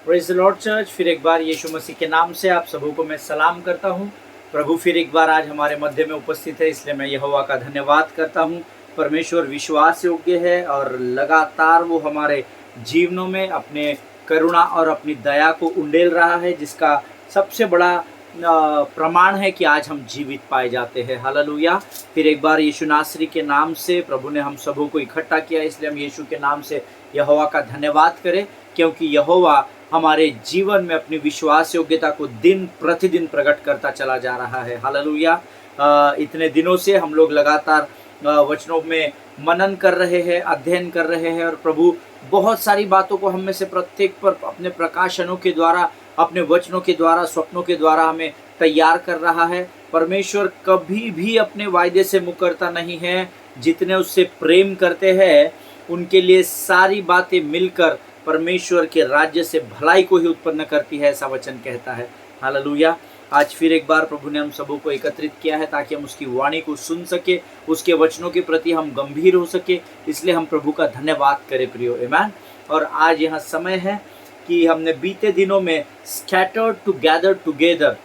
Praise the Lord church. फिर एक बार यीशु मसीह के नाम से आप सबों को मैं सलाम करता हूँ। प्रभु फिर एक बार आज हमारे मध्य में उपस्थित है, इसलिए मैं यहोवा का धन्यवाद करता हूँ। परमेश्वर विश्वास योग्य है और लगातार वो हमारे जीवनों में अपने करुणा और अपनी दया को उंडेल रहा है, जिसका सबसे बड़ा प्रमाण है कि आज हम जीवित पाए जाते हैं। हालेलुया। फिर एक बार यीशु नासरी के नाम से प्रभु ने हम सबों को इकट्ठा किया, इसलिए हम यीशु के नाम से यहोवा का धन्यवाद करें, क्योंकि यहोवा हमारे जीवन में अपनी विश्वास योग्यता को दिन प्रतिदिन प्रकट करता चला जा रहा है। हालेलुया। इतने दिनों से हम लोग लगातार वचनों में मनन कर रहे हैं, अध्ययन कर रहे हैं, और प्रभु बहुत सारी बातों को हम में से प्रत्येक पर अपने प्रकाशनों के द्वारा, अपने वचनों के द्वारा, स्वप्नों के द्वारा हमें तैयार कर रहा है। परमेश्वर कभी भी अपने वायदे से मुकरता नहीं है। जितने उससे प्रेम करते हैं उनके लिए सारी बातें मिलकर परमेश्वर के राज्य से भलाई को ही उत्पन्न करती है, ऐसा वचन कहता है। हालेलुया। आज फिर एक बार प्रभु ने हम सबों को एकत्रित किया है ताकि हम उसकी वाणी को सुन सके, उसके वचनों के प्रति हम गंभीर हो सके, इसलिए हम प्रभु का धन्यवाद करें प्रियो। आमीन। और आज यह समय है कि हमने बीते दिनों में स्कैटर्ड टू गैदर टुगेदर,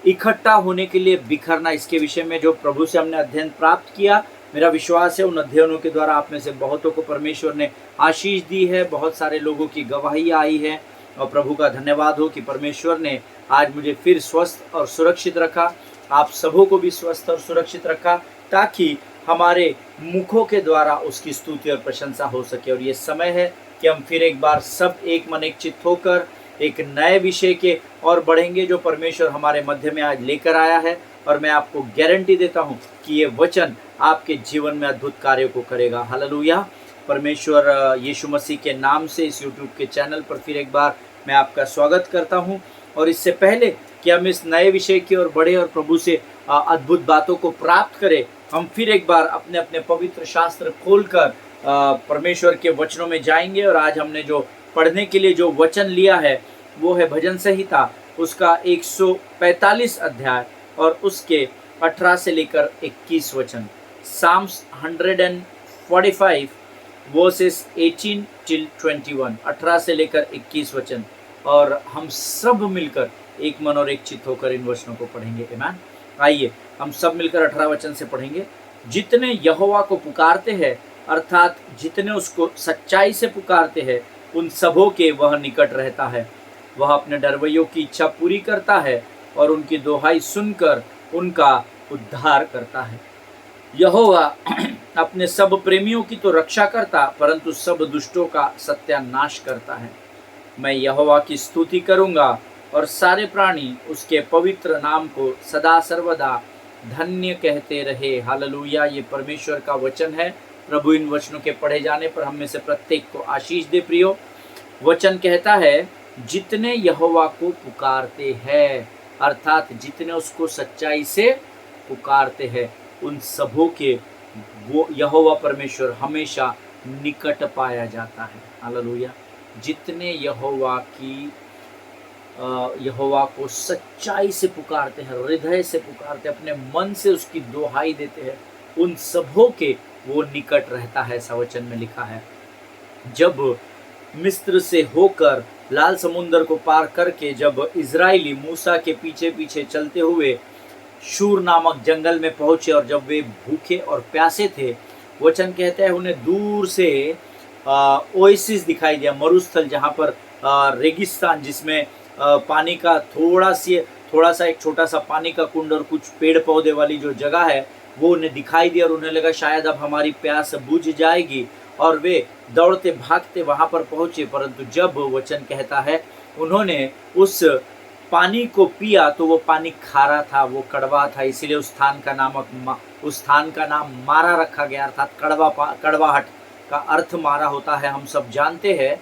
इकट्ठा होने के लिए बिखरना, इसके विषय में जो प्रभु से हमने अध्ययन प्राप्त किया, मेरा विश्वास है उन अध्ययनों के द्वारा आप में से बहुतों को परमेश्वर ने आशीष दी है। बहुत सारे लोगों की गवाही आई है और प्रभु का धन्यवाद हो कि परमेश्वर ने आज मुझे फिर स्वस्थ और सुरक्षित रखा, आप सबों को भी स्वस्थ और सुरक्षित रखा, ताकि हमारे मुखों के द्वारा उसकी स्तुति और प्रशंसा हो सके। और ये समय है कि हम फिर एक बार सब एक मन एक चित्त होकर एक नए विषय के और बढ़ेंगे, जो परमेश्वर हमारे मध्य में आज लेकर आया है। और मैं आपको गारंटी देता हूँ कि ये वचन आपके जीवन में अद्भुत कार्यों को करेगा। हालेलुया। परमेश्वर यीशु मसीह के नाम से इस यूट्यूब के चैनल पर फिर एक बार मैं आपका स्वागत करता हूँ। और इससे पहले कि हम इस नए विषय की ओर बढ़े और प्रभु से अद्भुत बातों को प्राप्त करें, हम फिर एक बार अपने अपने पवित्र शास्त्र खोलकर परमेश्वर के वचनों में जाएंगे। और आज हमने जो पढ़ने के लिए जो वचन लिया है वो है भजन संहिता, उसका 145 अध्याय और उसके 18 से लेकर 21 वचन। साम्स 145 वर्सेस 18 till 21, 18 से लेकर 21 वचन। और हम सब मिलकर एक मन और एक चित्त होकर इन वचनों को पढ़ेंगे। आमीन। आइए हम सब मिलकर 18 वचन से पढ़ेंगे। जितने यहोवा को पुकारते हैं, अर्थात जितने उसको सच्चाई से पुकारते हैं, उन सबों के वह निकट रहता है। वह अपने डरवैयों की इच्छा पूरी करता है और उनकी दोहाई सुनकर उनका उद्धार करता है। यहोवा अपने सब प्रेमियों की तो रक्षा करता, परंतु सब दुष्टों का सत्यानाश करता है। मैं यहोवा की स्तुति करूंगा और सारे प्राणी उसके पवित्र नाम को सदा सर्वदा धन्य कहते रहे। हालेलुया। ये परमेश्वर का वचन है। प्रभु इन वचनों के पढ़े जाने पर हम में से प्रत्येक को आशीष दे प्रियो। वचन कहता है, जितने यहोवा को पुकारते हैं, अर्थात जितने उसको सच्चाई से पुकारते हैं, उन सबों के वो यहोवा परमेश्वर हमेशा निकट पाया जाता है। हालेलुया। जितने यहोवा को सच्चाई से पुकारते हैं, हृदय से पुकारते हैं, अपने मन से उसकी दोहाई देते हैं, उन सबों के वो निकट रहता है, ऐसा वचन में लिखा है। जब मिस्र से होकर लाल समुंदर को पार करके जब इजराइली मूसा के पीछे पीछे चलते हुए शूर नामक जंगल में पहुंचे, और जब वे भूखे और प्यासे थे, वचन कहते हैं उन्हें दूर से ओएसिस दिखाई दिया, मरुस्थल, जहाँ पर रेगिस्तान, जिसमें पानी का थोड़ा सा एक छोटा सा पानी का कुंड और कुछ पेड़ पौधे वाली जो जगह है वो उन्हें दिखाई दिया। और उन्हें लगा शायद अब हमारी प्यास बुझ जाएगी, और वे दौड़ते भागते वहां पर पहुंचे। परंतु जब वचन कहता है उन्होंने उस पानी को पिया तो वो पानी खारा था, वो कड़वा था, इसीलिए उस स्थान का नाम मारा रखा गया, अर्थात कड़वाहट का अर्थ मारा होता है, हम सब जानते हैं।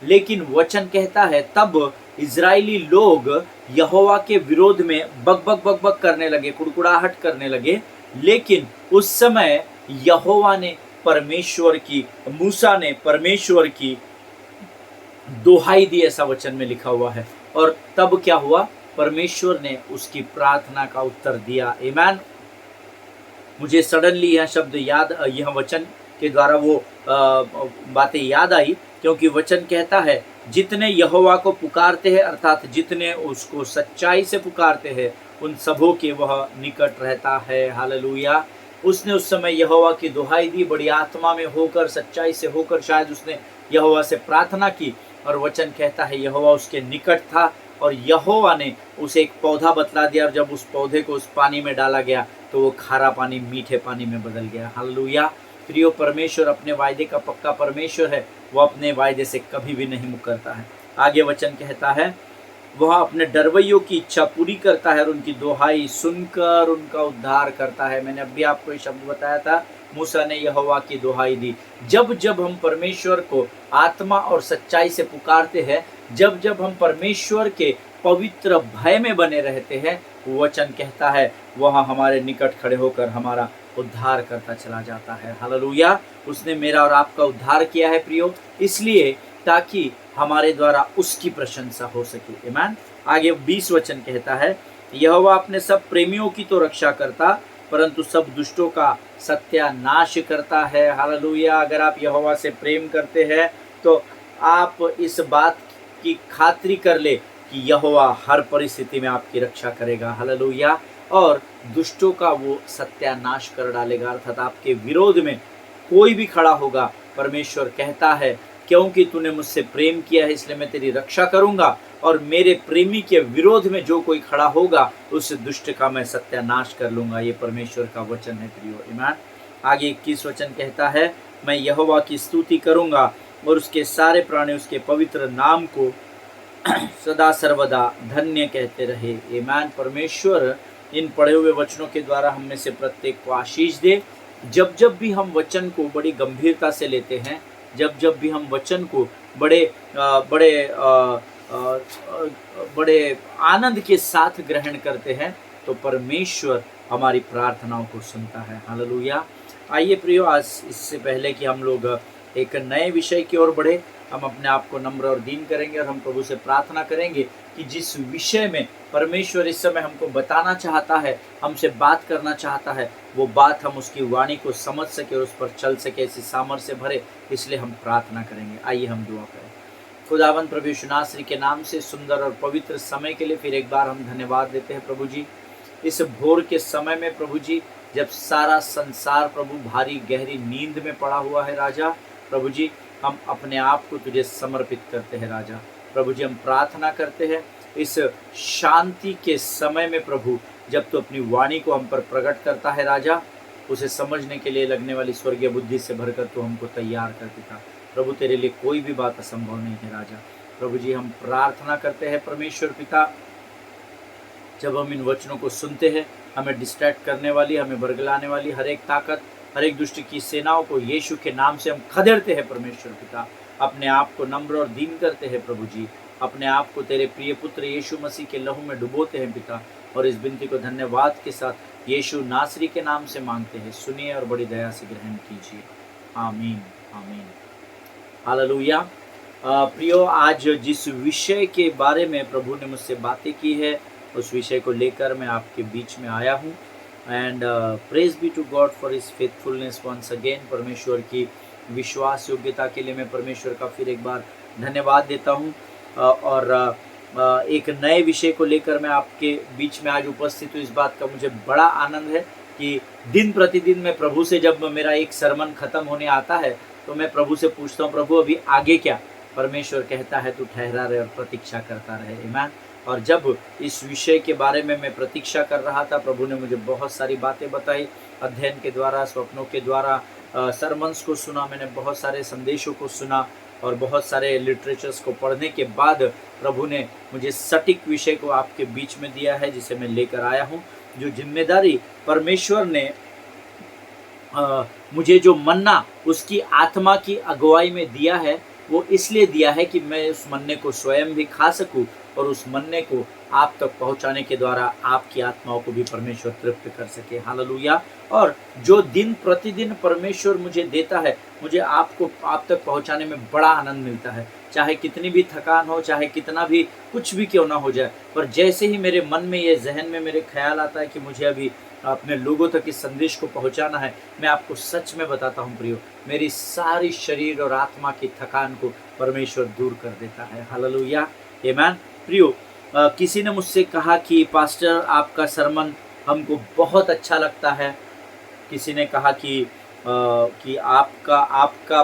लेकिन वचन कहता है तब इजरायली लोग यहोवा के विरोध में बक करने लगे, कुड़कुड़ाहट करने लगे। लेकिन उस समय यहोवा ने मूसा ने परमेश्वर की दोहाई दी, ऐसा वचन में लिखा हुआ है। और तब क्या हुआ? परमेश्वर ने उसकी प्रार्थना का उत्तर दिया। आमीन। मुझे सडनली यह शब्द यह वचन के द्वारा वो बातें याद आई, क्योंकि वचन कहता है जितने यहोवा को पुकारते हैं अर्थात जितने उसको सच्चाई से पुकारते हैं उन सबों के वह निकट रहता है। हालेलुया। उसने उस समय यहोवा की दुहाई दी, बड़ी आत्मा में होकर, सच्चाई से होकर शायद उसने यहोवा से प्रार्थना की, और वचन कहता है यहोवा उसके निकट था और यहोवा ने उसे एक पौधा बतला दिया, और जब उस पौधे को उस पानी में डाला गया तो वो खारा पानी मीठे पानी में बदल गया। हालेलुया। प्रियो, परमेश्वर अपने वायदे का पक्का परमेश्वर है, वो अपने वायदे से कभी भी नहीं मुकरता है। आगे वचन कहता है वह अपने डरवैयों की इच्छा पूरी करता है और उनकी दुहाई सुनकर उनका उद्धार करता है। मैंने अभी आपको ये शब्द बताया था, मूसा ने यहोवा की दुहाई दी। जब जब हम परमेश्वर को आत्मा और सच्चाई से पुकारते हैं, जब जब हम परमेश्वर के पवित्र भय में बने रहते हैं, वचन कहता है वह हमारे निकट खड़े होकर हमारा उद्धार करता चला जाता है। हालेलुया। उसने मेरा और आपका उद्धार किया है प्रियो, इसलिए ताकि हमारे द्वारा उसकी प्रशंसा हो सके। आमीन। आगे 20 वचन कहता है यहोवा अपने सब प्रेमियों की तो रक्षा करता, परंतु सब दुष्टों का सत्यानाश करता है। हालेलुया। अगर आप यहोवा से प्रेम करते हैं तो आप इस बात की खातिरी कर ले कि यहोवा हर परिस्थिति में आपकी रक्षा करेगा। हालेलुया। और दुष्टों का वो सत्यानाश कर डालेगा, अर्थात आपके विरोध में कोई भी खड़ा होगा, परमेश्वर कहता है क्योंकि तूने मुझसे प्रेम किया है इसलिए मैं तेरी रक्षा करूंगा, और मेरे प्रेमी के विरोध में जो कोई खड़ा होगा उस दुष्ट का मैं सत्यानाश कर लूंगा। ये परमेश्वर का वचन है प्रियो। ईमान। आगे 21 वचन कहता है मैं यहोवा की स्तुति करूंगा और उसके सारे प्राणी उसके पवित्र नाम को सदा सर्वदा धन्य कहते रहे। ईमान। परमेश्वर इन पढ़े हुए वचनों के द्वारा हम में से प्रत्येक को आशीष दे। जब जब भी हम वचन को बड़ी गंभीरता से लेते हैं, जब जब भी हम वचन को बड़े आनंद के साथ ग्रहण करते हैं, तो परमेश्वर हमारी प्रार्थनाओं को सुनता है। हालेलुया। आइए प्रियो, आज इससे पहले कि हम लोग एक नए विषय की ओर बढ़े, हम अपने आप को नम्र और दीन करेंगे और हम प्रभु से प्रार्थना करेंगे कि जिस विषय में परमेश्वर इस समय हमको बताना चाहता है, हमसे बात करना चाहता है, वो बात हम उसकी वाणी को समझ सके और उस पर चल सके, ऐसी सामर्थ्य से भरे। इसलिए हम प्रार्थना करेंगे। आइए हम दुआ करें। खुदावंद प्रभु यीशु नासरी के नाम से सुंदर और पवित्र समय के लिए फिर एक बार हम धन्यवाद देते हैं प्रभु जी। इस भोर के समय में प्रभु जी, जब सारा संसार प्रभु भारी गहरी नींद में पड़ा हुआ है राजा, प्रभु जी हम अपने आप को तुझे समर्पित करते हैं राजा। प्रभु जी हम प्रार्थना करते हैं इस शांति के समय में प्रभु, जब तू अपनी वाणी को हम पर प्रकट करता है राजा, उसे समझने के लिए लगने वाली स्वर्गीय बुद्धि से भरकर तू हमको तैयार कर देता। प्रभु तेरे लिए कोई भी बात असंभव नहीं है राजा। प्रभु जी हम प्रार्थना करते हैं परमेश्वर पिता, जब हम इन वचनों को सुनते हैं, हमें डिस्ट्रैक्ट करने वाली, हमें बरगलाने वाली हर एक ताकत, हर एक दुष्ट की सेनाओं को यीशु के नाम से हम खदेड़ते हैं परमेश्वर पिता। अपने आप को नम्र और दीन करते हैं प्रभु जी, अपने आप को तेरे प्रिय पुत्र यीशु मसीह के लहू में डुबोते हैं पिता, और इस विनती को धन्यवाद के साथ यीशु नासरी के नाम से मांगते हैं। सुनिए और बड़ी दया से ग्रहण कीजिए। आमीन आमीन। हालेलुया। प्रियो, आज जिस विषय के बारे में प्रभु ने मुझसे बातें की है, उस विषय को लेकर मैं आपके बीच में आया हूँ। And praise be to God for his faithfulness once again. परमेश्वर की विश्वास योग्यता के लिए मैं परमेश्वर का फिर एक बार धन्यवाद देता हूँ। और एक नए विषय को लेकर मैं आपके बीच में आज उपस्थित हूँ। इस बात का मुझे बड़ा आनंद है कि दिन प्रतिदिन मैं प्रभु से, जब मेरा एक सरमन ख़त्म होने आता है तो मैं प्रभु से पूछता हूँ प्रभु अभी आगे क्या। परमेश्वर कहता है तू ठहरा रहे और प्रतीक्षा करता रहे। आमीन। और जब इस विषय के बारे में मैं प्रतीक्षा कर रहा था, प्रभु ने मुझे बहुत सारी बातें बताई, अध्ययन के द्वारा, स्वप्नों के द्वारा, सरमन्स को सुना, मैंने बहुत सारे संदेशों को सुना और बहुत सारे लिटरेचर्स को पढ़ने के बाद प्रभु ने मुझे सटीक विषय को आपके बीच में दिया है, जिसे मैं लेकर आया हूँ। जो जिम्मेदारी परमेश्वर ने मुझे जो मन्ना उसकी आत्मा की अगुवाई में दिया है, वो इसलिए दिया है कि मैं उस मन्ने को स्वयं भी खा सकूं और उस मन्ने को आप तक पहुंचाने के द्वारा आपकी आत्माओं को भी परमेश्वर तृप्त कर सके। हालेलुया। और जो दिन प्रतिदिन परमेश्वर मुझे देता है, मुझे आपको आप तक पहुंचाने में बड़ा आनंद मिलता है। चाहे कितनी भी थकान हो, चाहे कितना भी कुछ भी क्यों ना हो जाए, पर जैसे ही मेरे मन में, ये जहन में मेरे ख्याल आता है कि मुझे अभी अपने लोगों तक इस संदेश को पहुंचाना है, मैं आपको सच में बताता हूं प्रियो, मेरी सारी शरीर और आत्मा की थकान को परमेश्वर दूर कर देता है। हालेलुया, आमीन। प्रियो, किसी ने मुझसे कहा कि पास्टर आपका सरमन हमको बहुत अच्छा लगता है। किसी ने कहा कि आपका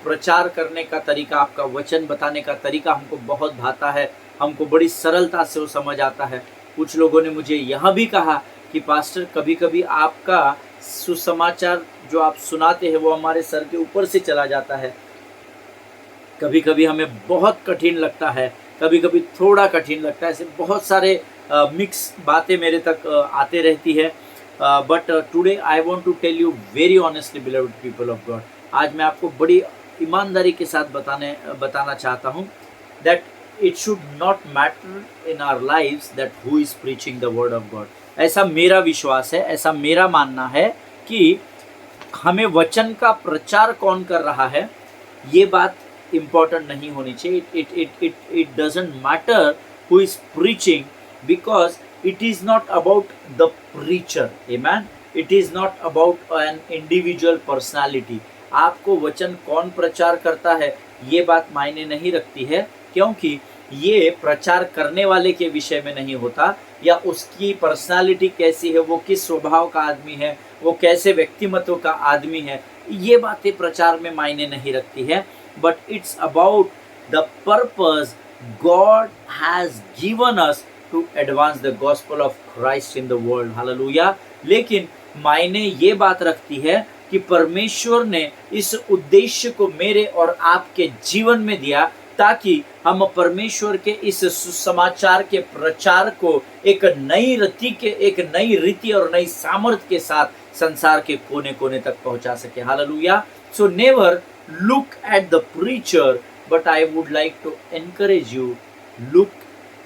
प्रचार करने का तरीका, आपका वचन बताने का तरीका हमको बहुत भाता है, हमको बड़ी सरलता से वो समझ आता है। कुछ लोगों ने मुझे यह भी कहा कि पास्टर कभी कभी आपका सुसमाचार जो आप सुनाते हैं वो हमारे सर के ऊपर से चला जाता है, कभी कभी हमें बहुत कठिन लगता है, कभी कभी थोड़ा कठिन लगता है। ऐसे बहुत सारे मिक्स बातें मेरे तक आते रहती है। But today I want to tell you very honestly beloved people of God, आज मैं आपको बड़ी ईमानदारी के साथ बताना चाहता हूँ that it should not matter in our lives that who is preaching the word of God. ऐसा मेरा विश्वास है, ऐसा मेरा मानना है कि हमें वचन का प्रचार कौन कर रहा है ये बात इम्पोर्टेंट नहीं होनी चाहिए। It doesn't matter who is preaching, because it is not about the preacher, amen, it is not about an individual personality। आपको वचन कौन प्रचार करता है ये बात मायने नहीं रखती है, क्योंकि ये प्रचार करने वाले के विषय में नहीं होता, या उसकी पर्सनालिटी कैसी है, वो किस स्वभाव का आदमी है, वो कैसे व्यक्तिमत्व का आदमी है, ये बातें प्रचार में मायने नहीं रखती है। But it's about the purpose God has given us to advance the gospel of Christ in the world। Hallelujah. लेकिन मायने ये बात रखती है कि परमेश्वर ने इस उद्देश्य को मेरे और आपके जीवन में दिया ताकि हम परमेश्वर के इस सुसमाचार के प्रचार को एक नई रीति और नई सामर्थ्य के साथ संसार के कोने कोने तक पहुंचा सके। Hallelujah. So never look at the preacher, but I would like to encourage you, look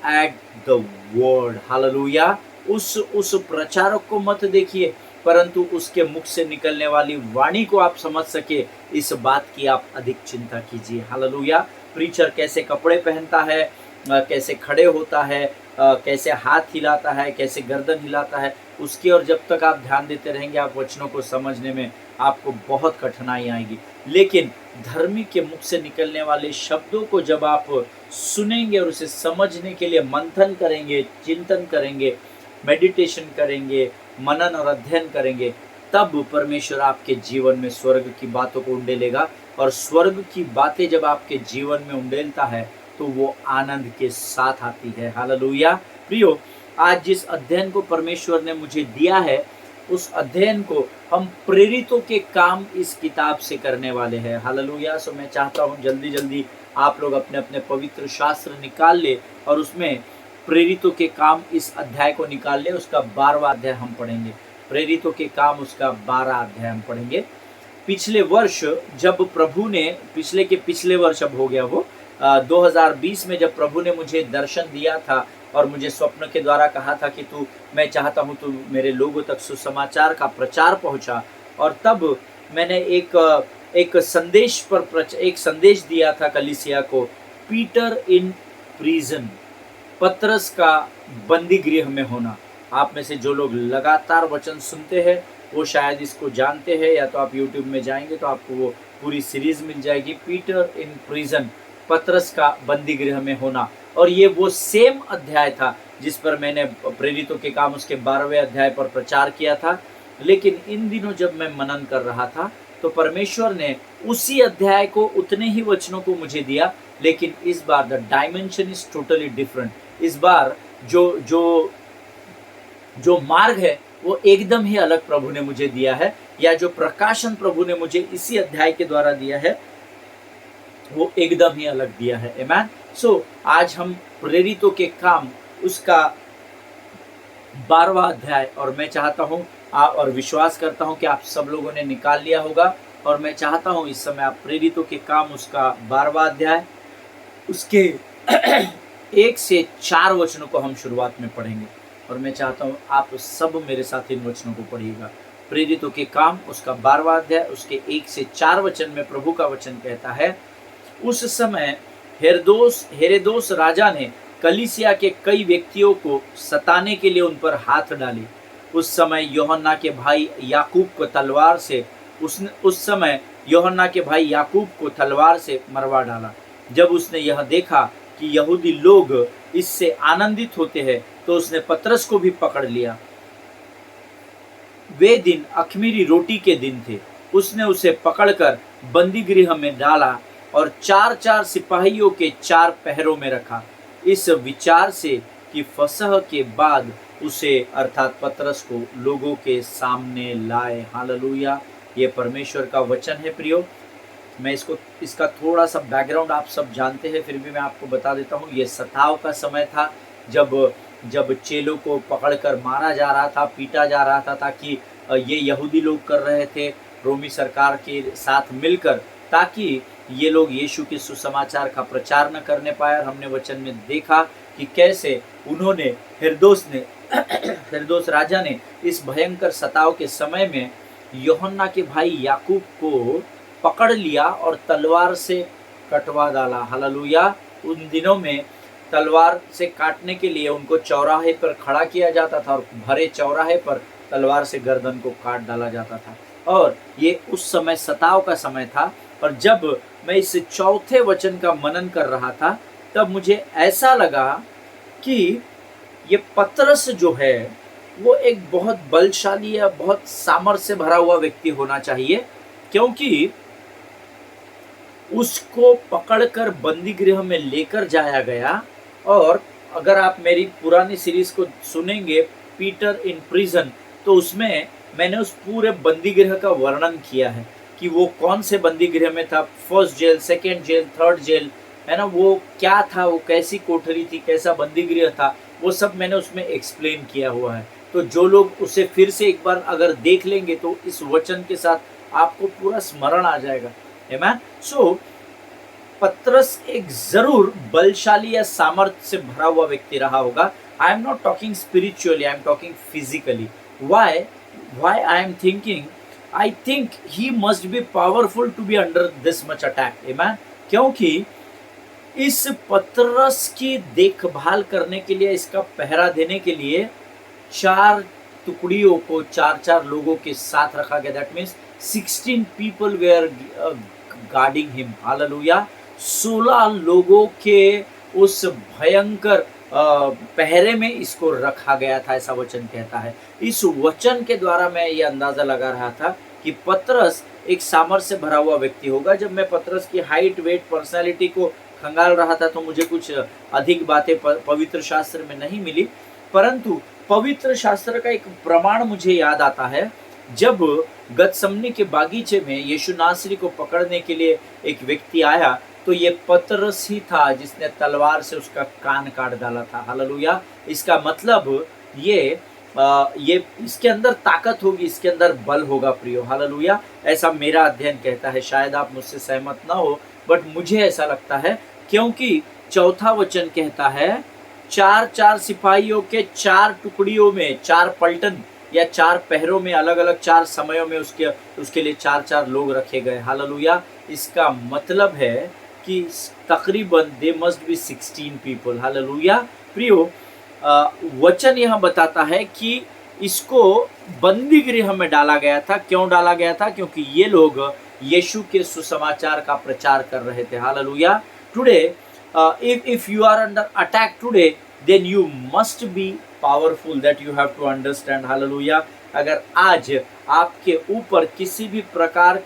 at the word. Hallelujah. उस प्रचारक को मत देखिए, परंतु उसके मुख से निकलने वाली वाणी को आप समझ सके, इस बात की आप अधिक चिंता कीजिए। हालेलुया। प्रीचर कैसे कपड़े पहनता है, कैसे खड़े होता है, कैसे हाथ हिलाता है, कैसे गर्दन हिलाता है, उसकी और जब तक आप ध्यान देते रहेंगे, आप वचनों को समझने में आपको बहुत कठिनाई आएगी। लेकिन धर्मी के मुख से निकलने वाले शब्दों को जब आप सुनेंगे और उसे समझने के लिए मंथन करेंगे, चिंतन करेंगे, मेडिटेशन करेंगे, मनन और अध्ययन करेंगे, तब परमेश्वर आपके जीवन में स्वर्ग की बातों को उंडेलेगा। और स्वर्ग की बातें जब आपके जीवन में उंडेलता है तो वो आनंद के साथ आती है। हालेलुया। प्रियो, आज जिस अध्ययन को परमेश्वर ने मुझे दिया है, उस अध्ययन को हम प्रेरितों के काम इस किताब से करने वाले हैं। हालेलुया। सो मैं चाहता हूँ जल्दी जल्दी आप लोग अपने अपने पवित्र शास्त्र निकाल ले और उसमें प्रेरितों के काम इस अध्याय को निकाल ले। उसका 12वां अध्याय हम पढ़ेंगे। प्रेरितों के काम उसका 12 अध्याय हम पढ़ेंगे। पिछले वर्ष जब प्रभु ने, पिछले वर्ष अब हो गया वो 2020 में, जब प्रभु ने मुझे दर्शन दिया था और मुझे स्वप्न के द्वारा कहा था कि मैं चाहता हूँ तू मेरे लोगों तक सुसमाचार का प्रचार पहुँचा, और तब मैंने एक संदेश दिया था कलीसिया को, पीटर इन प्रिजन, पतरस का बंदी गृह में होना। आप में से जो लोग लगातार वचन सुनते हैं वो शायद इसको जानते हैं, या तो आप YouTube में जाएंगे तो आपको वो पूरी सीरीज मिल जाएगी, पीटर इन प्रिजन, पतरस का बंदी गृह में होना। और ये वो सेम अध्याय था जिस पर मैंने प्रेरितों के काम उसके 12वें अध्याय पर प्रचार किया था। लेकिन इन दिनों जब मैं मनन कर रहा था तो परमेश्वर ने उसी अध्याय को, उतने ही वचनों को मुझे दिया, लेकिन इस बार the dimension is totally different. इस बार जो मार्ग है वो एकदम ही अलग प्रभु ने मुझे दिया है, या जो प्रकाशन प्रभु ने मुझे इसी अध्याय के द्वारा दिया है वो एकदम ही अलग दिया है। आमीन। सो आज हम प्रेरितों के काम उसका 12वां अध्याय, और मैं चाहता हूँ और विश्वास करता हूँ कि आप सब लोगों ने निकाल लिया होगा, और मैं चाहता हूँ इस समय आप प्रेरितों के काम उसका 12वां अध्याय उसके 1 से 4 वचनों को हम शुरुआत में पढ़ेंगे और मैं चाहता हूँ आप सब मेरे साथ इन वचनों को पढ़िएगा। प्रेरितों के काम उसका 12वां अध्याय उसके 1 से 4 वचन में प्रभु का वचन कहता है, उस समय हेरोदेस राजा ने कलीसिया के कई व्यक्तियों को सताने के लिए उन पर हाथ डाले। उस समय यूहन्ना के भाई याकूब को तलवार से मरवा डाला। जब उसने यह देखा कि यहूदी लोग इससे आनंदित होते हैं तो उसने पतरस को भी पकड़ लिया। वे दिन अख़मीरी रोटी के दिन थे। उसने उसे पकड़कर बंदी गृह में डाला और 4-4 सिपाहियों के 4 पहरों में रखा, इस विचार से कि फसह के बाद उसे अर्थात पतरस को लोगों के सामने लाए। हालेलुया, ये परमेश्वर का वचन है प्रियो। मैं इसका थोड़ा सा बैकग्राउंड आप सब जानते हैं, फिर भी मैं आपको बता देता हूँ। ये सताव का समय था जब चेलों को पकड़कर मारा जा रहा था, पीटा जा रहा था, ताकि ये यहूदी लोग कर रहे थे रोमी सरकार के साथ मिलकर, ताकि ये लोग यीशु के सुसमाचार का प्रचार न करने पाए। हमने वचन में देखा कि कैसे उन्होंने हेरोदेस राजा ने इस भयंकर सताव के समय में यूहन्ना के भाई याकूब को पकड़ लिया और तलवार से कटवा डाला। हालेलुया। उन दिनों में तलवार से काटने के लिए उनको चौराहे पर खड़ा किया जाता था और भरे चौराहे पर तलवार से गर्दन को काट डाला जाता था। और ये उस समय सताव का समय था। और जब मैं इस चौथे वचन का मनन कर रहा था तब मुझे ऐसा लगा कि ये पतरस जो है वो एक बहुत बलशाली या बहुत सामर्थ्य से भरा हुआ व्यक्ति होना चाहिए, क्योंकि उसको पकड़कर बंदी गृह में लेकर जाया गया। और अगर आप मेरी पुरानी सीरीज को सुनेंगे पीटर इन प्रिजन, तो उसमें मैंने उस पूरे बंदी गृह का वर्णन किया है कि वो कौन से बंदी गृह में था, first jail, second jail, third jail, है ना, वो क्या था, वो कैसी कोठरी थी, कैसा बंदी गृह था, वो सब मैंने उसमें एक्सप्लेन किया हुआ है। तो जो लोग उसे फिर से एक बार अगर देख लेंगे तो इस वचन के साथ आपको पूरा स्मरण आ जाएगा। आमीन। सो पतरस एक जरूर बलशाली या सामर्थ्य से भरा हुआ व्यक्ति रहा होगा। I am not talking spiritually, I am talking physically. Why I am thinking, I think he must be powerful to be under this much attack. आमीन। क्योंकि इस पतरस की देखभाल करने के लिए, इसका पहरा देने के लिए 4 टुकड़ियों को 4-4 लोगों के साथ रखा गया। That means 16 people were guarding him. Hallelujah. 16 लोगों के उस भयंकर पहरे में इसको रखा गया था, ऐसा वचन कहता है। इस वचन के द्वारा मैं ये अंदाजा लगा रहा था कि पतरस एक सामर्थ्य से भरा हुआ व्यक्ति होगा। जब मैं पतरस की हाइट, वेट, पर्सनालिटी को खंगाल रहा था तो मुझे कुछ अधिक बातें पवित्र शास्त्र में नहीं मिली, परंतु पवित्र शास्त्र का एक प्रमाण मुझे याद आता है। जब गतसमनी के बागीचे में यीशु नासरी को पकड़ने के लिए एक व्यक्ति आया तो ये पतरस ही था जिसने तलवार से उसका कान काट डाला था। हालेलुया। इसका मतलब ये इसके अंदर ताकत होगी, इसके अंदर बल होगा प्रियो। हालेलुया। ऐसा मेरा अध्ययन कहता है, शायद आप मुझसे सहमत ना हो, बट मुझे ऐसा लगता है, क्योंकि चौथा वचन कहता है 4-4 सिपाहियों के 4 टुकड़ियों में, 4 पलटन या 4 पहरों में, अलग अलग 4 समयों में उसके लिए 4-4 लोग रखे गए। हालेलुया। इसका मतलब है कि तकरीबन they must be 16 people. Hallelujah. प्रियो, वचन यह बताता है कि इसको बंदी गृह में डाला गया था। क्यों डाला गया था? क्योंकि ये लोग यीशु के सुसमाचार का प्रचार कर रहे थे। Hallelujah. Today if you are under attack today, then you must be powerful, that you have to understand. Hallelujah. अगर आज आपके ऊपर किसी भी प्रकार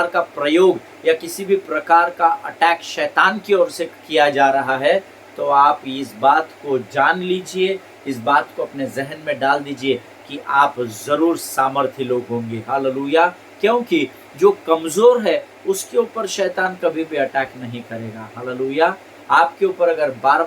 का प्रयोग या किसी भी प्रकार का अटैक शैतान की ओर से किया जा रहा है, तो आप इस बात को जान लीजिए, इस बात को अपने जहन में डाल दीजिए कि आप जरूर सामर्थ्य लोग होंगे। हालेलुया। क्योंकि जो कमजोर है उसके ऊपर शैतान कभी भी अटैक नहीं करेगा। हालेलुया। आपके ऊपर अगर बार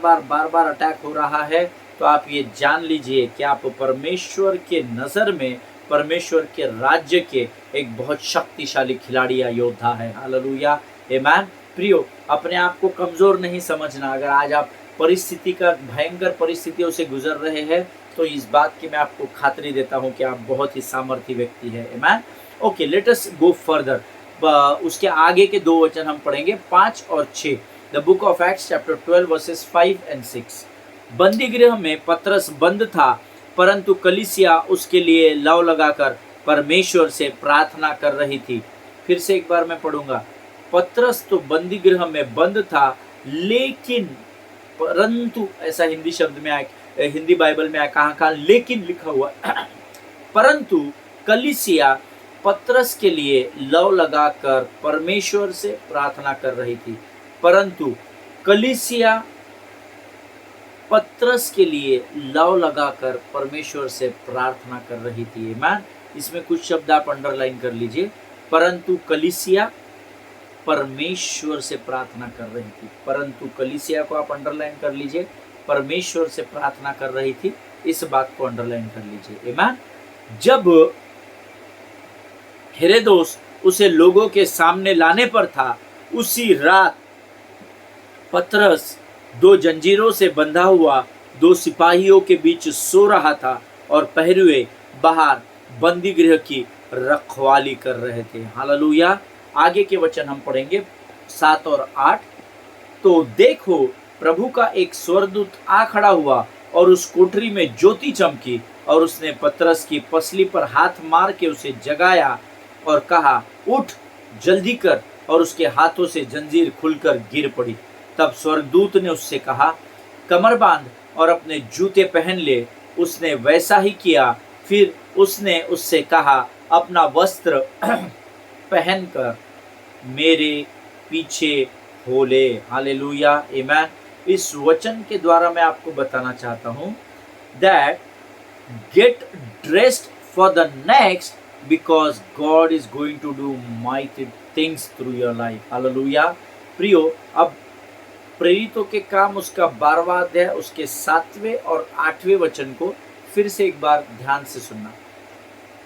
बार अटैक हो रहा है तो आप ये जान लीजिए कि आप परमेश्वर के नज़र में, परमेश्वर के राज्य के एक बहुत शक्तिशाली खिलाड़ी या योद्धा है। हालेलुया। आमीन। प्रियो, अपने आप को कमज़ोर नहीं समझना। अगर आज आप भयंकर परिस्थितियों से गुजर रहे हैं तो इस बात की मैं आपको खातरी देता हूँ कि आप बहुत ही सामर्थी व्यक्ति है। Amen. Okay, let us go further. उसके आगे के 2 वचन हम पढ़ेंगे, 5 और 6। The book of acts chapter 12 versus 5 and 6। बंदी गृह में पतरस बंद था, परंतु कलीसिया उसके लिए लव लगाकर परमेश्वर से प्रार्थना कर रही थी। फिर से एक बार मैं पढ़ूंगा। पतरस तो बंदी गृह में बंद था, लेकिन परंतु, ऐसा हिंदी शब्द में हिंदी बाइबल में कहाँ लेकिन लिखा हुआ परंतु कलीसिया पतरस के लिए लव लगाकर परमेश्वर से प्रार्थना कर रही थी। परंतु कलीसिया पतरस के लिए लव लगाकर परमेश्वर से प्रार्थना कर रही थी। आमेन। इसमें कुछ शब्द आप अंडरलाइन कर लीजिए। परंतु कलीसिया परमेश्वर से प्रार्थना कर रही थी। परंतु कलीसिया को आप अंडरलाइन कर लीजिए, परमेश्वर से प्रार्थना कर रही थी, इस बात को अंडरलाइन कर लीजिए। आमेन। जब हेरोदेस उसे लोगों के सामने लाने पर था, उसी रात पतरस 2 जंजीरों से बंधा हुआ 2 सिपाहियों के बीच सो रहा था और पहरुए बाहर बंदी गृह की रखवाली कर रहे थे। हालेलुया। आगे के वचन हम पढ़ेंगे 7 और 8। तो देखो, प्रभु का एक स्वर्गदूत आ खड़ा हुआ और उस कोठरी में ज्योति चमकी, और उसने पतरस की पसली पर हाथ मार के उसे जगाया और कहा, उठ, जल्दी कर। और उसके हाथों से जंजीर खुलकर गिर पड़ी। तब स्वर्गदूत ने उससे कहा, कमर बांध और अपने जूते पहन ले। उसने वैसा ही किया। फिर उसने उससे कहा, अपना वस्त्र पहनकर मेरे पीछे हो ले। Hallelujah, amen. इस वचन के द्वारा मैं आपको बताना चाहता हूँ that get dressed for the next, because God is going to do mighty things through your life. Hallelujah. प्रियो, अब प्रेरितों के काम उसका 12वां अध्याय उसके 7वें और 8वें वचन को फिर से एक बार ध्यान से सुनना।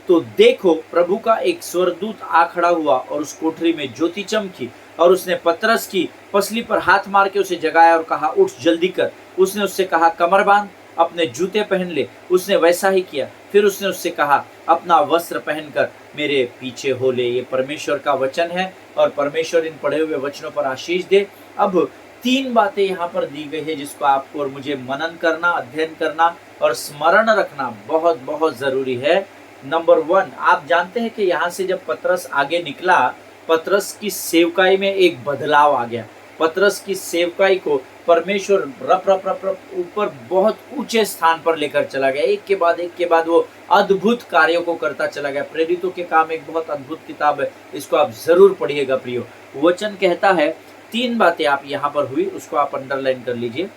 तो देखो, प्रभु का एक स्वर्गदूत आ खड़ा हुआ और उस कोठरी में ज्योति चमकी, और उसने पतरस की पसली पर हाथ मार के उसे जगाया और कहा, उठ, जल्दी कर। उसने उससे कहा, कमर बांध, अपने जूते पहन ले। उसने वैसा ही किया। फिर उसने उससे कहा, अपना वस्त्र पहनकर मेरे पीछे हो ले। ये परमेश्वर का वचन है और परमेश्वर इन पढ़े हुए वचनों पर आशीष दे। अब 3 बातें यहाँ पर दी गई है जिसको आपको और मुझे मनन करना, अध्ययन करना और स्मरण रखना बहुत बहुत जरूरी है। नंबर 1, आप जानते हैं कि यहाँ से जब पतरस आगे निकला, पतरस की सेवकाई में एक बदलाव आ गया। पतरस की सेवकाई को परमेश्वर रप रप रप रप ऊपर बहुत ऊंचे स्थान पर लेकर चला गया। एक के बाद वो अद्भुत कार्यों को करता चला गया। प्रेरितों के काम एक बहुत अद्भुत किताब है, इसको आप जरूर पढ़िएगा प्रियो। वचन कहता है 3 बातें आप यहाँ पर हुई, उसको आप अंडरलाइन कर लीजिए।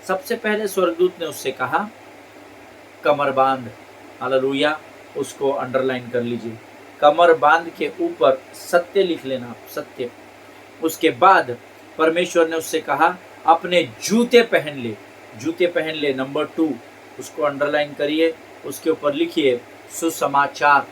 सबसे पहले स्वर्गदूत ने उससे कहा, कमर बांध। हालेलुया, उसको अंडरलाइन कर लीजिए। कमर बांध के ऊपर सत्य लिख लेना, सत्य। उसके बाद परमेश्वर ने उससे कहा, अपने जूते पहन ले। जूते पहन ले, नंबर 2, उसको अंडरलाइन करिए। उसके ऊपर लिखिए सुसमाचार।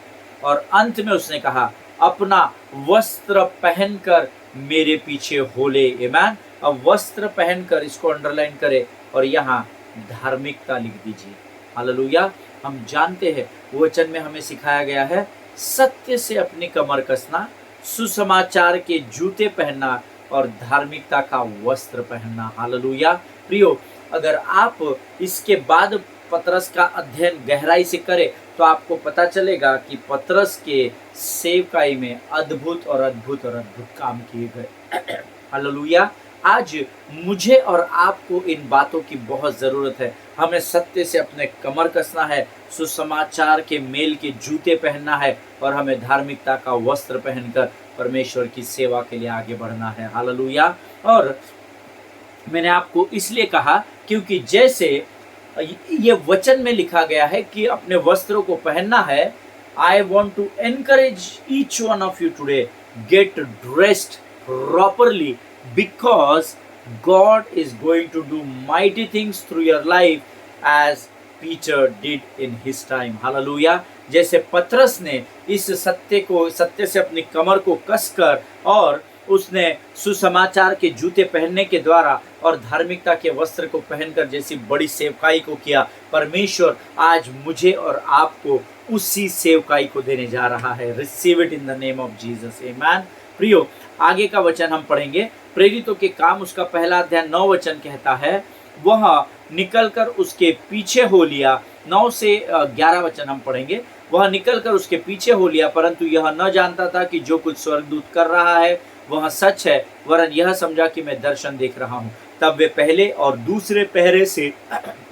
और अंत में उसने कहा, अपना वस्त्र पहनकर मेरे पीछे हो ले। आमेन। अब वस्त्र पहनकर, इसको अंडरलाइन करें और यहाँ धार्मिकता लिख दीजिए। हालेलुया। हम जानते हैं वचन में हमें सिखाया गया है सत्य से अपनी कमर कसना, सुसमाचार के जूते पहनना और धार्मिकता का वस्त्र पहनना। हालेलुया। प्रियो, अगर आप इसके बाद पतरस का अध्ययन गहराई से करें तो आपको पता चलेगा कि पतरस के सेवकाई में अद्भुत और अद्भुत और अद्भुत काम किए गए। हालेलुया। आज मुझे और आपको इन बातों की बहुत ज़रूरत है। हमें सत्य से अपने कमर कसना है, सुसमाचार के मेल के जूते पहनना है और हमें धार्मिकता का वस्त्र पहनकर परमेश्वर की सेवा के लिए आगे बढ़ना है। हालेलुया। और मैंने आपको इसलिए कहा क्योंकि जैसे ये वचन में लिखा गया है कि अपने वस्त्रों को पहनना है, I want to encourage each one of you today, get dressed properly, because God is going to do mighty things through your life as Peter did in his time. Hallelujah. जैसे पतरस ने इस सत्य से अपनी कमर को कसकर और उसने सुसमाचार के जूते पहनने के द्वारा और धार्मिकता के वस्त्र को पहनकर जैसी बड़ी सेवकाई को किया, परमेश्वर आज मुझे और आपको उसी सेवकाई को देने जा रहा है। Receive it in the name of Jesus, amen. प्रियो, आगे का वचन हम पढ़ेंगे। प्रेरितों के काम उसका पहला अध्याय 9 वचन कहता है, वह निकलकर उसके पीछे हो लिया। 9 से 11 वचन हम पढ़ेंगे। वह निकलकर उसके पीछे हो लिया, परंतु यह न जानता था कि जो कुछ स्वर्गदूत कर रहा है वह सच है, वरन यह समझा कि मैं दर्शन देख रहा हूँ। तब वे पहले और दूसरे पहरे से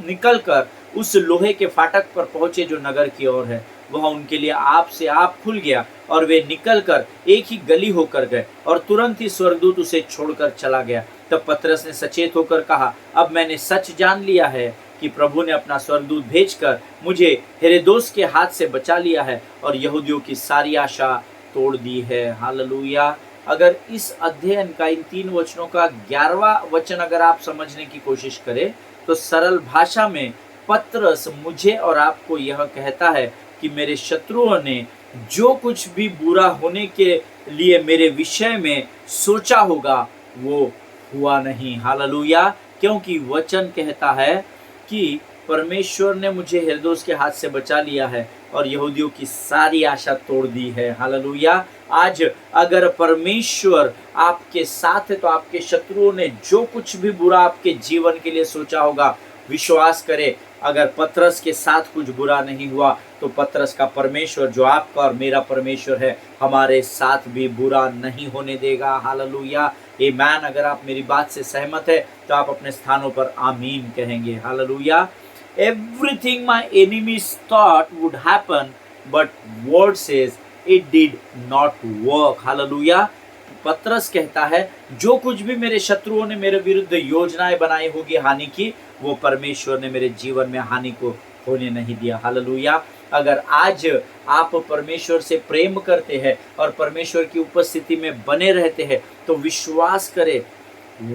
निकलकर उस लोहे के फाटक पर पहुंचे जो नगर की ओर है। वह उनके लिए आप से आप खुल गया और वे निकलकर एक ही गली होकर गए, और तुरंत ही स्वर्गदूत उसे छोड़कर चला गया। तब पतरस ने सचेत होकर कहा, अब मैंने सच जान लिया है कि प्रभु ने अपना स्वर्गदूत भेजकर मुझे हेरोदेस के हाथ से बचा लिया है और यहूदियों की सारी आशा तोड़ दी है। हालेलुया। अगर इस अध्ययन का इन 3 वचनों का 11वां वचन अगर आप समझने की कोशिश करें तो सरल भाषा में पतरस मुझे और आपको यह कहता है कि मेरे शत्रुओं ने जो कुछ भी बुरा होने के लिए मेरे विषय में सोचा होगा वो हुआ नहीं। हालेलुया। क्योंकि वचन कहता है कि परमेश्वर ने मुझे हेरोदेस के हाथ से बचा लिया है और यहूदियों की सारी आशा तोड़ दी है। हालेलुया। आज अगर परमेश्वर आपके साथ है तो आपके शत्रुओं ने जो कुछ भी बुरा आपके जीवन के लिए सोचा होगा, विश्वास करें, अगर पतरस के साथ कुछ बुरा नहीं हुआ तो पतरस का परमेश्वर जो आपका और मेरा परमेश्वर है हमारे साथ भी बुरा नहीं होने देगा। हालेलुया, आमीन। अगर आप मेरी बात से सहमत है तो आप अपने स्थानों पर आमीन कहेंगे। Hallelujah. Everything my enemies thought would happen, but word says it did not work. Hallelujah. पतरस कहता है जो कुछ भी मेरे शत्रुओं ने मेरे विरुद्ध योजनाएं बनाई होगी हानि की, वो परमेश्वर ने मेरे जीवन में हानि को होने नहीं दिया। हालेलुया। अगर आज आप परमेश्वर से प्रेम करते हैं और परमेश्वर की उपस्थिति में बने रहते हैं तो विश्वास करें,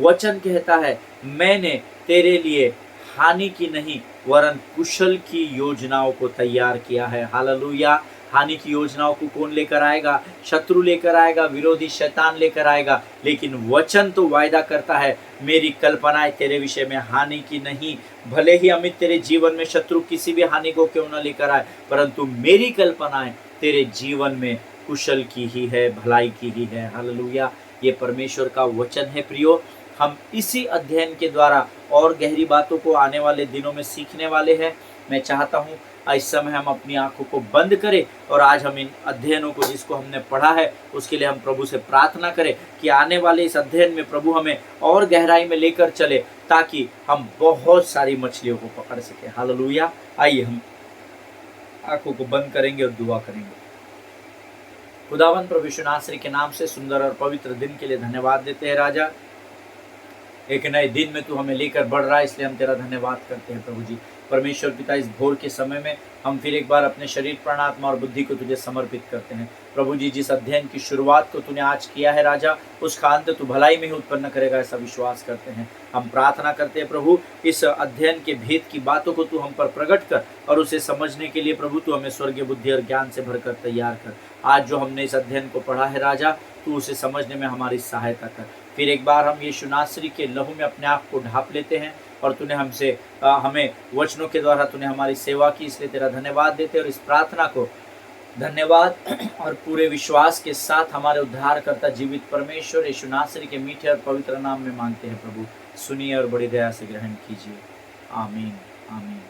वचन कहता है मैंने तेरे लिए हानि की नहीं वरन कुशल की योजनाओं को तैयार किया है। हालेलुया। हानि की योजनाओं को कौन लेकर आएगा? शत्रु लेकर आएगा, विरोधी शैतान लेकर आएगा, लेकिन वचन तो वायदा करता है मेरी कल्पनाएं तेरे विषय में हानि की नहीं। भले ही अमित तेरे जीवन में शत्रु किसी भी हानि को क्यों न लेकर आए, परंतु मेरी कल्पनाएं तेरे जीवन में कुशल की ही है, भलाई की ही है। हालेलुया। ये परमेश्वर का वचन है। प्रियो, हम इसी अध्ययन के द्वारा और गहरी बातों को आने वाले दिनों में सीखने वाले हैं। मैं चाहता हूँ इस समय हम अपनी आंखों को बंद करें और आज हम इन अध्ययनों को जिसको हमने पढ़ा है उसके लिए हम प्रभु से प्रार्थना करें कि आने वाले इस अध्ययन में प्रभु हमें और गहराई में लेकर चले ताकि हम बहुत सारी मछलियों को पकड़ सके। हालेलुया। आइए हम आंखों को बंद करेंगे और दुआ करेंगे। खुदावंद प्रभु यीशु नासरी के नाम से सुंदर और पवित्र दिन के लिए धन्यवाद देते हैं राजा। एक नए दिन में तू हमें लेकर बढ़ रहा है, इसलिए हम तेरा धन्यवाद करते हैं प्रभु जी। परमेश्वर पिता, इस भोर के समय में हम फिर एक बार अपने शरीर, प्राण, आत्मा और बुद्धि को तुझे समर्पित करते हैं प्रभु जी। जिस अध्ययन की शुरुआत को तूने आज किया है राजा, उसका अंत तू भलाई में ही उत्पन्न करेगा, ऐसा विश्वास करते हैं। हम प्रार्थना करते हैं प्रभु, इस अध्ययन के भेद की बातों को तू हम पर प्रकट कर और उसे समझने के लिए प्रभु तू हमें स्वर्गीय बुद्धि और ज्ञान से भरकर तैयार कर। आज जो हमने इस अध्ययन को पढ़ा है राजा, तू उसे समझने में हमारी सहायता कर। फिर एक बार हम यीशु नासरी के लहू में अपने आप को ढाप लेते हैं और तूने हमसे हमें वचनों के द्वारा तूने हमारी सेवा की, इसलिए तेरा धन्यवाद देते हैं। और इस प्रार्थना को धन्यवाद और पूरे विश्वास के साथ हमारे उद्धारकर्ता जीवित परमेश्वर यीशु नासरी के मीठे और पवित्र नाम में मांगते हैं प्रभु। सुनिए और बड़ी दया से ग्रहण कीजिए। आमीन, आमीन।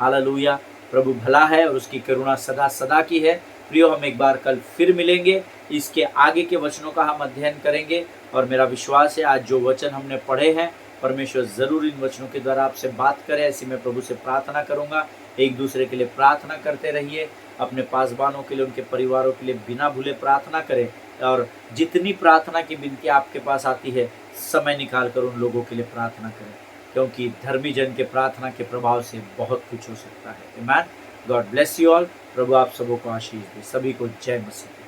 हालेलुया। प्रभु भला है और उसकी करुणा सदा सदा की है। प्रियो, हम एक बार कल फिर मिलेंगे, इसके आगे के वचनों का हम अध्ययन करेंगे और मेरा विश्वास है आज जो वचन हमने पढ़े हैं परमेश्वर ज़रूर इन वचनों के द्वारा आपसे बात करे, ऐसी मैं प्रभु से प्रार्थना करूंगा। एक दूसरे के लिए प्रार्थना करते रहिए, अपने पासबानों के लिए, उनके परिवारों के लिए बिना भूले प्रार्थना करें और जितनी प्रार्थना की विनती आपके पास आती है समय निकाल कर उन लोगों के लिए प्रार्थना करें, क्योंकि धर्मी जन के प्रार्थना के प्रभाव से बहुत कुछ हो सकता है। आमीन। God bless you all. प्रभु आप सबों को आशीष दे। सभी को जय मसीह।